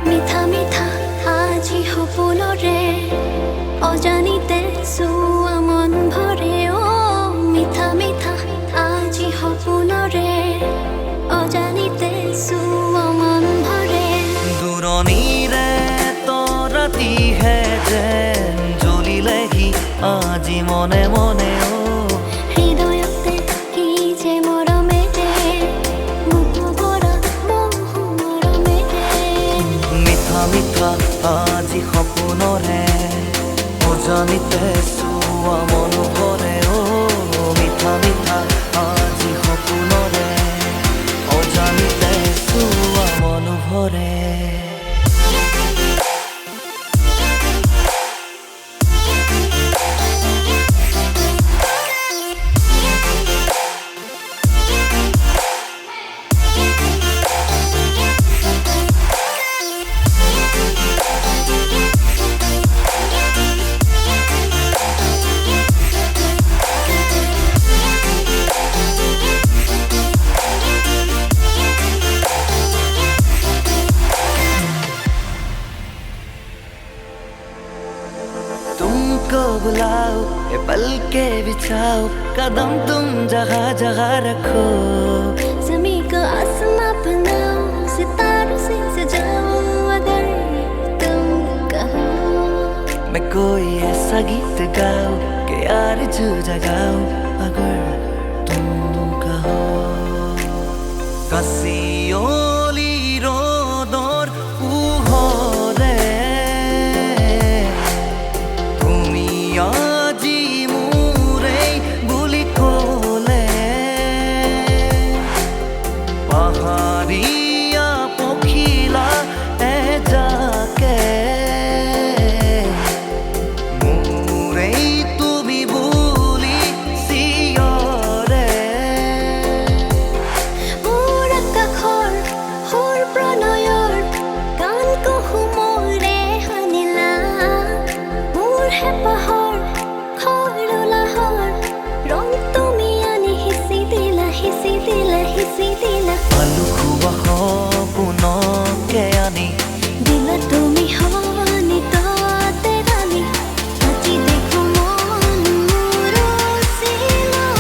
মিঠা মিঠা আজি সপোনৰে অজানিতে চোৱা মন ভৰে মিঠা মিঠা আজি সপোনৰে অজানিতে চোৱা মন ভৰে দূৰণিৰে তৰাতিহে যেন জ্বলিলেহি আজি মনে মনে হৃদয়তে কি যে মৰমেৰে মোক ভৰা বহু মৰমেৰে মিঠা মিঠা আজি সপোনৰে অজানিতে চোৱা মন ভৰে মিঠা মিঠা আজি সপোনৰে অজানিতে চোৱা মন ভৰে तुमको बुलाओ ये पल के बिछाओ कदम तुम जगह जगह रखो ज़मीं को आसमां बनाओ सितारों से सजाओ अगर तुम कहो मैं कोई ऐसा गीत गाओ कि आरज़ू जगाओ अगर तुम कहो कसियोली रोदोर उहोरे আজি মোৰেই বুলি ক'লে পাহাৰীয়া পখিলা এজাকে মোৰেই তুমি বুলি চিঞৰে মোৰ আকাশৰ সুৰ প্ৰণয়ৰ গান কুহুমৰে সানিলা মোৰ হেঁপাহৰ আলু খোৱা সপোনকে আনি দিলা তুমি হনি তাতে ৰাণী আজি দেখো মন মোৰ চিলনি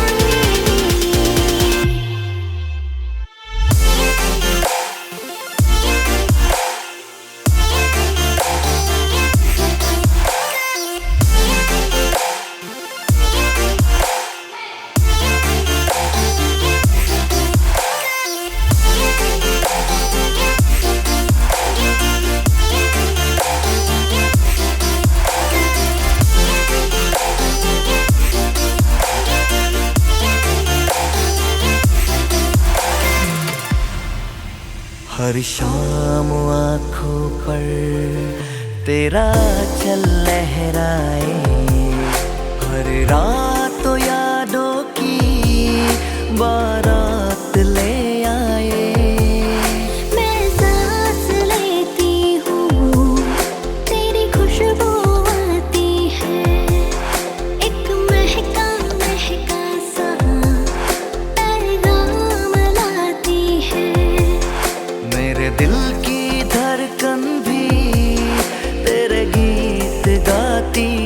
हर शाम आँखों पर तेरा चल लहराए हर रात यादों की बारात ले आए मैं सांस लेती हूँ तेरी खुशबू आती है एक महका महका सा पैगाम लाती है मेरे दिल की धड़कन भी तेरे गीत गाती